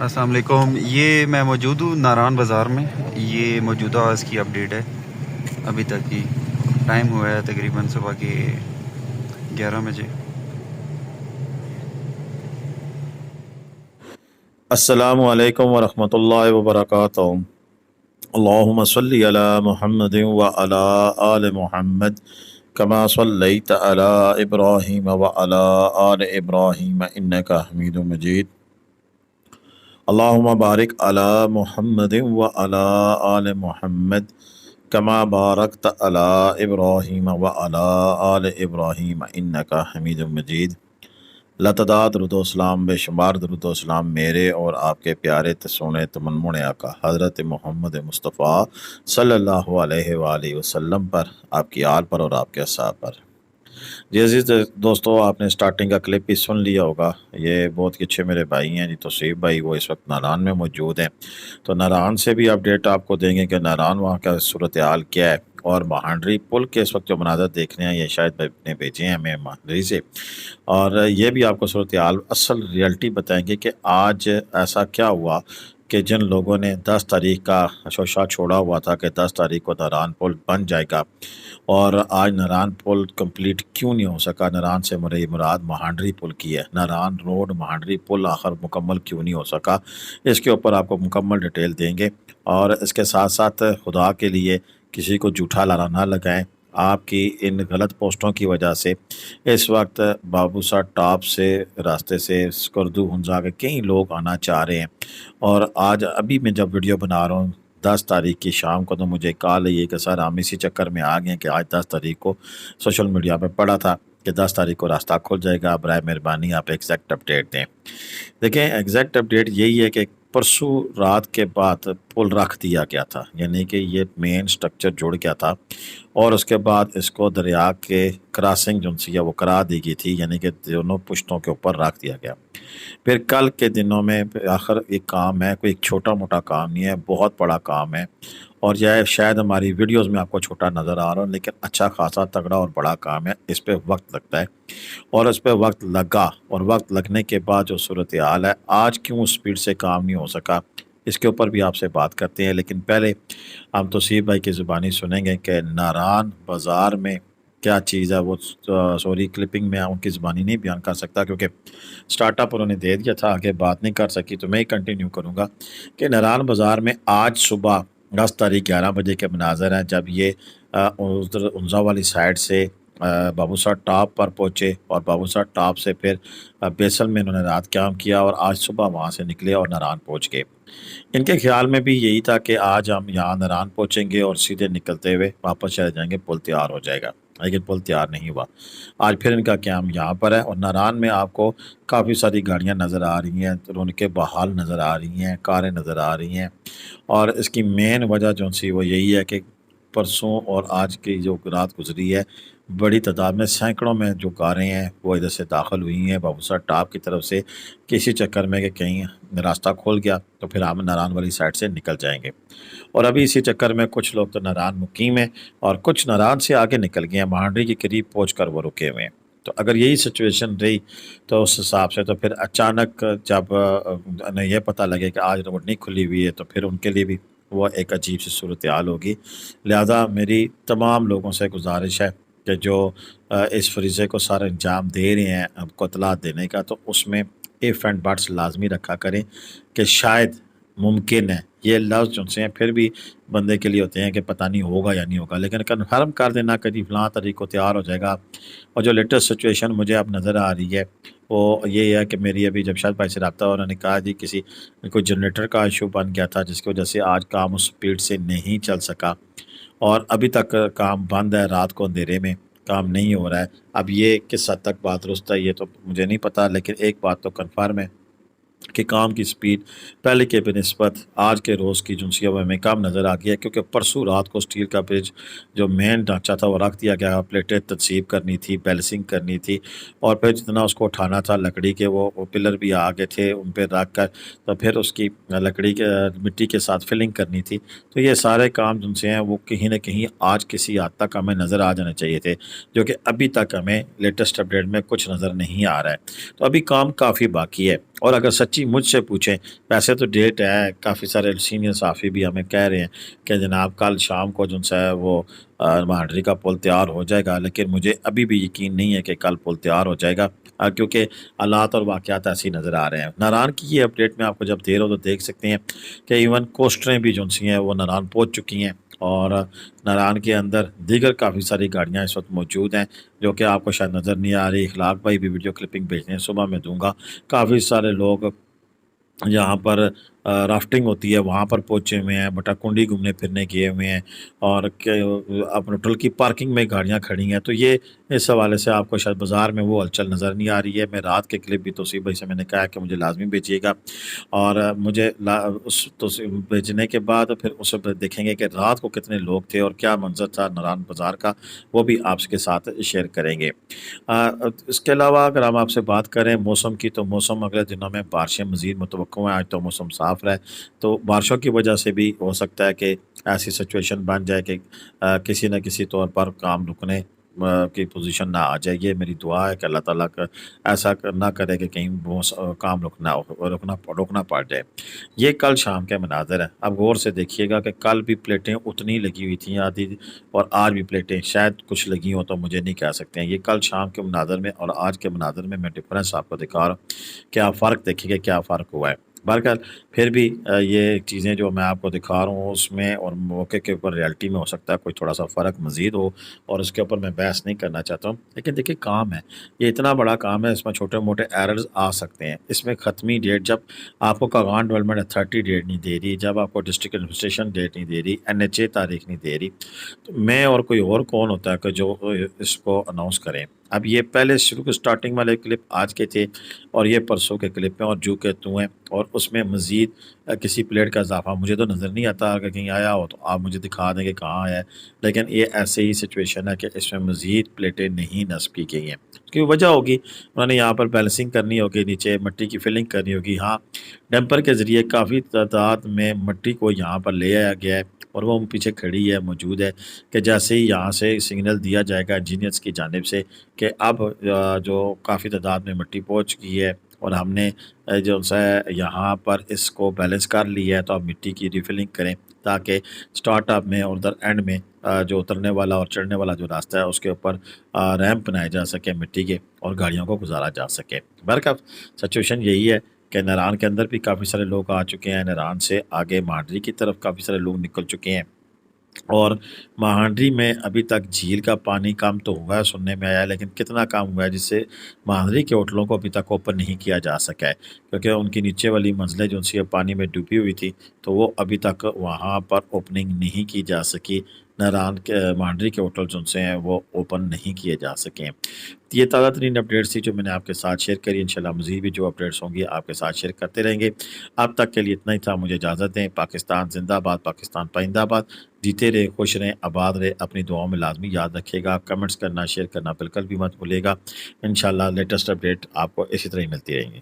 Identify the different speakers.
Speaker 1: السلام علیکم۔ یہ میں موجود ہوں ناران بازار میں۔ یہ موجودہ آج کی اپڈیٹ ہے ابھی تک کی۔ ٹائم ہوا ہے تقریباً صبح کے 11 بجے۔
Speaker 2: السلام علیکم ورحمۃ اللہ وبرکاتہ۔ اللہم صلی علی محمد وعلی آل محمد کما صلیت علی ابراہیم وعلی آل ابراہیم انک حمید مجید۔ اللہم بارک علی محمد وعلی آل محمد کما بارکت علی ابراہیم وعلی آل ابراہیم انک حمید مجید۔ لاتعداد درود و اسلام، بے شمار درود و اسلام میرے اور آپ کے پیارے تسونے تمنمون آقا حضرت محمد مصطفیٰ صلی اللہ علیہ وآلہ وسلم پر، آپ کی آل پر اور آپ کے اصحاب پر۔ جی عزیز دوستو، آپ نے سٹارٹنگ کا کلپ بھی سن لیا ہوگا۔ یہ بہت ہی اچھے میرے بھائی ہیں جی، توصیف بھائی، وہ اس وقت ناران میں موجود ہیں، تو ناران سے بھی اپڈیٹ آپ کو دیں گے کہ ناران وہاں کا صورتحال کیا ہے، اور مہانڈری پل کے اس وقت جو مناظر دیکھ رہے ہیں یہ شاید نے بھیجے ہیں ہمیں مہانڈری سے، اور یہ بھی آپ کو صورتحال اصل ریئلٹی بتائیں گے کہ آج ایسا کیا ہوا کہ جن لوگوں نے 10 تاریخ کا شوشہ چھوڑا ہوا تھا کہ 10 تاریخ کو ناران پل بن جائے گا، اور آج ناران پل کمپلیٹ کیوں نہیں ہو سکا۔ ناران سے مراد مہانڈری پل کی ہے۔ ناران روڈ مہانڈری پل آخر مکمل کیوں نہیں ہو سکا، اس کے اوپر آپ کو مکمل ڈیٹیل دیں گے، اور اس کے ساتھ ساتھ خدا کے لیے کسی کو جھوٹا لانا نہ لگائیں۔ آپ کی ان غلط پوسٹوں کی وجہ سے اس وقت بابوسا ٹاپ سے راستے سے اسکردو ہنزا کے کئی لوگ آنا چاہ رہے ہیں، اور آج ابھی میں جب ویڈیو بنا رہا ہوں 10 تاریخ کی شام کو، تو مجھے کال ہے کہ سر ہم اسی چکر میں آ گئے ہیں کہ آج 10 تاریخ کو سوشل میڈیا پہ پڑا تھا کہ 10 تاریخ کو راستہ کھل جائے گا، برائے مہربانی آپ ایگزیکٹ اپڈیٹ دیں۔ دیکھیں ایگزیکٹ اپڈیٹ یہی ہے کہ پرسوں رات کے بعد پل رکھ دیا گیا تھا، یعنی کہ یہ مین سٹرکچر جڑ گیا تھا، اور اس کے بعد اس کو دریا کے کراسنگ جو سی ہے وہ کرا دی گئی تھی، یعنی کہ دونوں پشتوں کے اوپر رکھ دیا گیا۔ پھر کل کے دنوں میں آخر ایک کام ہے، کوئی ایک چھوٹا موٹا کام نہیں ہے، بہت بڑا کام ہے، اور یہ شاید ہماری ویڈیوز میں آپ کو چھوٹا نظر آ رہا ہو، لیکن اچھا خاصا تگڑا اور بڑا کام ہے، اس پہ وقت لگتا ہے، اور اس پہ وقت لگا، اور وقت لگنے کے بعد جو صورتحال ہے آج کیوں سپیڈ سے کام نہیں ہو سکا، اس کے اوپر بھی آپ سے بات کرتے ہیں۔ لیکن پہلے ہم توصیف بھائی کی زبانی سنیں گے کہ ناران بازار میں کیا چیز ہے، وہ سوری کلپنگ میں ان کی زبانی نہیں بیان کر سکتا کیونکہ سٹارٹ اپ انہوں نے دے دیا تھا، آگے بات نہیں کر سکی، تو میں ہی کنٹینیو کروں گا کہ ناران بازار میں آج صبح 10 تاریخ 11 بجے کے مناظر ہیں، جب یہ ادھر انزا والی سائڈ سے بابوسا ٹاپ پر پہنچے، اور بابوسا ٹاپ سے پھر بیسل میں انہوں نے رات قیام کیا، اور آج صبح وہاں سے نکلے اور ناران پہنچ گئے۔ ان کے خیال میں بھی یہی تھا کہ آج ہم یہاں ناران پہنچیں گے اور سیدھے نکلتے ہوئے واپس چلے جائیں گے، پل تیار ہو جائے گا، لیکن پل تیار نہیں ہوا۔ آج پھر ان کا قیام یہاں پر ہے، اور ناران میں آپ کو کافی ساری گاڑیاں نظر آ رہی ہیں، ان کے بحال نظر آ رہی ہیں، کاریں نظر آ رہی ہیں، اور اس کی مین وجہ جو سی وہ یہی ہے کہ پرسوں اور آج کی جو رات گزری ہے بڑی تعداد میں سینکڑوں میں جو کاریں ہیں وہ ادھر سے داخل ہوئی ہیں بابوسا ٹاپ کی طرف سے، کسی چکر میں کہ کہیں راستہ کھول گیا تو پھر ہم ناران والی سائڈ سے نکل جائیں گے، اور ابھی اسی چکر میں کچھ لوگ تو ناران مقیم ہیں اور کچھ ناران سے آگے نکل گئے ہیں، مہانڈری کے قریب پہنچ کر وہ رکے ہوئے ہیں۔ تو اگر یہی سچویشن رہی تو اس حساب سے تو پھر اچانک جب انہیں یہ پتہ لگے کہ آج روڈ نہیں کھلی ہوئی ہے تو پھر ان کے لیے بھی وہ ایک عجیب سی صورتحال ہوگی۔ لہذا میری تمام لوگوں سے گزارش ہے کہ جو اس فریضے کو سارا انجام دے رہے ہیں اب کو اطلاعات دینے کا، تو اس میں ایف اینڈ بٹس لازمی رکھا کریں کہ شاید ممکن ہے، یہ لفظ جو سے ہیں پھر بھی بندے کے لیے ہوتے ہیں کہ پتہ نہیں ہوگا یا نہیں ہوگا، لیکن کنفرم کر دینا کہ جی فلاں تاریخ کو تیار ہو جائے گا۔ اور جو لیٹسٹ سچویشن مجھے اب نظر آ رہی ہے وہ یہ ہے کہ میری ابھی جب شاید بھائی سے رابطہ ہوا، انہوں نے کہا جی کسی کوئی جنریٹر کا ایشو بن گیا تھا جس کی وجہ سے آج کام اس سپیڈ سے نہیں چل سکا، اور ابھی تک کام بند ہے، رات کو اندھیرے میں کام نہیں ہو رہا ہے۔ اب یہ کس حد تک بات درست ہے یہ تو مجھے نہیں پتا، لیکن ایک بات تو کنفرم ہے کہ کام کی سپیڈ پہلے کے بنسبت آج کے روز کی جنسیہ میں کم نظر آ گیا، کیونکہ پرسوں رات کو سٹیل کا برج جو مین ڈھانچہ تھا وہ رکھ دیا گیا، پلیٹیں تنصیب کرنی تھی، بیلنسنگ کرنی تھی، اور پھر جتنا اس کو اٹھانا تھا لکڑی کے وہ پلر بھی آگے تھے ان پہ رکھ کر، تو پھر اس کی لکڑی کے مٹی کے ساتھ فلنگ کرنی تھی، تو یہ سارے کام جن سے ہیں وہ کہیں نہ کہیں آج کسی حد تک ہمیں نظر آ جانے چاہیے تھے، جو کہ ابھی تک ہمیں لیٹسٹ اپڈیٹ میں کچھ نظر نہیں آ رہا ہے، تو ابھی کام کافی باقی ہے۔ اور اگر سچی مجھ سے پوچھیں، ویسے تو ڈیٹ ہے، کافی سارے سینئر صحافی بھی ہمیں کہہ رہے ہیں کہ جناب کل شام کو جو ہے وہ مہانڈری کا پل تیار ہو جائے گا، لیکن مجھے ابھی بھی یقین نہیں ہے کہ کل پل تیار ہو جائے گا، کیونکہ حالات اور واقعات ایسے ہی نظر آ رہے ہیں۔ ناران کی یہ اپڈیٹ میں آپ کو جب دے رہا ہوں تو دیکھ سکتے ہیں کہ ایون کوسٹریں بھی جو سی ہیں وہ ناران پہنچ چکی ہیں، اور ناران کے اندر دیگر کافی ساری گاڑیاں اس وقت موجود ہیں جو کہ آپ کو شاید نظر نہیں آ رہی۔ اخلاق بھائی بھی ویڈیو کلپنگ بھیجنے صبح میں دوں گا۔ کافی سارے لوگ جہاں پر رافٹنگ ہوتی ہے وہاں پر پہنچے ہوئے ہیں، بٹا کنڈی گھومنے پھرنے گئے ہوئے ہیں، اور اپنے ہوٹل کی پارکنگ میں گاڑیاں کھڑی ہیں۔ تو یہ اس حوالے سے آپ کو شاید بازار میں وہ ہلچل نظر نہیں آ رہی ہے۔ میں رات کے کلپ بھی توصیف بھائی سے میں نے کہا کہ مجھے لازمی بھیجیے گا، اور مجھے اس بھیجنے کے بعد پھر اس پہ دیکھیں گے کہ رات کو کتنے لوگ تھے اور کیا منظر تھا ناران بازار کا، وہ بھی آپ کے ساتھ شیئر کریں گے۔ اس کے علاوہ اگر ہم آپ سے بات کریں موسم کی، تو موسم اگلے دنوں میں بارشیں مزید متوقع ہیں۔ آج تو موسم صاف رہے، تو بارشوں کی وجہ سے بھی ہو سکتا ہے کہ ایسی سچویشن بن جائے کہ کسی نہ کسی طور پر کام رکنے کی پوزیشن نہ آ جائے۔ یہ میری دعا ہے کہ اللہ تعالیٰ کا ایسا نہ کرے کہ کہیں کام رکنا پڑ جائے۔ یہ کل شام کے مناظر ہیں، اب غور سے دیکھیے گا کہ کل بھی پلیٹیں اتنی لگی ہوئی تھیں آدھی، اور آج بھی پلیٹیں شاید کچھ لگی ہوں تو مجھے نہیں کہہ سکتے ہیں۔ یہ کل شام کے مناظر میں اور آج کے مناظر میں ڈفرینس آپ کو دکھا رہا ہوں، کیا فرق دیکھیے گا، کیا فرق ہوا ہے۔ بہرحال پھر بھی یہ چیزیں جو میں آپ کو دکھا رہا ہوں اس میں اور موقع کے اوپر ریالٹی میں ہو سکتا ہے کوئی تھوڑا سا فرق مزید ہو، اور اس کے اوپر میں بحث نہیں کرنا چاہتا ہوں، لیکن دیکھیے کام ہے، یہ اتنا بڑا کام ہے، اس میں چھوٹے موٹے ایررز آ سکتے ہیں۔ اس میں ختمی ڈیٹ جب آپ کو کاغان ڈیولپمنٹ اتھارٹی ڈیٹ نہیں دے رہی، جب آپ کو ڈسٹرکٹ ایڈمنسٹریشن ڈیٹ نہیں دے رہی، NHA تاریخ نہیں دے رہی، تو میں اور کوئی اور کون ہوتا ہے کہ جو اس کو اناؤنس کریں۔ اب یہ پہلے شروع کے سٹارٹنگ والے کلپ آج کے تھے، اور یہ پرسوں کے کلپ ہیں، اور جو کہ تو ہیں، اور اس میں مزید کسی پلیٹ کا اضافہ مجھے تو نظر نہیں آتا، اگر کہیں آیا ہو تو آپ مجھے دکھا دیں کہ کہاں ہے، لیکن یہ ایسے ہی سچویشن ہے کہ اس میں مزید پلیٹیں نہیں نصب کی گئی ہیں۔ اس کی وجہ ہوگی انہوں نے یہاں پر بیلنسنگ کرنی ہوگی، نیچے مٹی کی فلنگ کرنی ہوگی۔ ہاں، ڈمپر کے ذریعے کافی تعداد میں مٹی کو یہاں پر لے آیا گیا ہے، اور وہ پیچھے کھڑی ہے، موجود ہے، کہ جیسے ہی یہاں سے سگنل دیا جائے گا انجینئرس کی جانب سے کہ اب جو کافی تعداد میں مٹی پہنچ گئی ہے اور ہم نے جو ہے یہاں پر اس کو بیلنس کر لیا ہے، تو آپ مٹی کی ریفلنگ کریں تاکہ سٹارٹ اپ میں اور ادھر اینڈ میں جو اترنے والا اور چڑھنے والا جو راستہ ہے اس کے اوپر ریمپ بنائے جا سکے مٹی کے، اور گاڑیوں کو گزارا جا سکے۔ بہرکیف سچویشن یہی ہے کہ ناران کے اندر بھی کافی سارے لوگ آ چکے ہیں، ناران سے آگے مہانڈری کی طرف کافی سارے لوگ نکل چکے ہیں، اور مہانڈری میں ابھی تک جھیل کا پانی کم تو ہوا ہے، سننے میں آیا ہے، لیکن کتنا کم ہوا ہے جس سے مہانڈری کے ہوٹلوں کو ابھی تک اوپن نہیں کیا جا سکا ہے، کیونکہ ان کی نیچے والی منزلیں جو سی پانی میں ڈوبی ہوئی تھی، تو وہ ابھی تک وہاں پر اوپننگ نہیں کی جا سکی۔ ناران کے مہانڈری کے ہوٹل جو سے ہیں وہ اوپن نہیں کیے جا سکے ہیں۔ یہ تازہ ترین اپڈیٹس تھی جو میں نے آپ کے ساتھ شیئر کری، انشاءاللہ مزید بھی جو اپڈیٹس ہوں گی آپ کے ساتھ شیئر کرتے رہیں گے۔ اب تک کے لیے اتنا ہی تھا، مجھے اجازت دیں۔ پاکستان زندہ باد، پاکستان پائندہ باد، جیتے رہے، خوش رہیں، آباد رہے، اپنی دعاؤں میں لازمی یاد رکھیے گا، کمنٹس کرنا، شیئر کرنا بالکل بھی مت بھولے گا۔ انشاءاللہ لیٹسٹ اپڈیٹ آپ کو اسی طرح ہی ملتی رہیں گی۔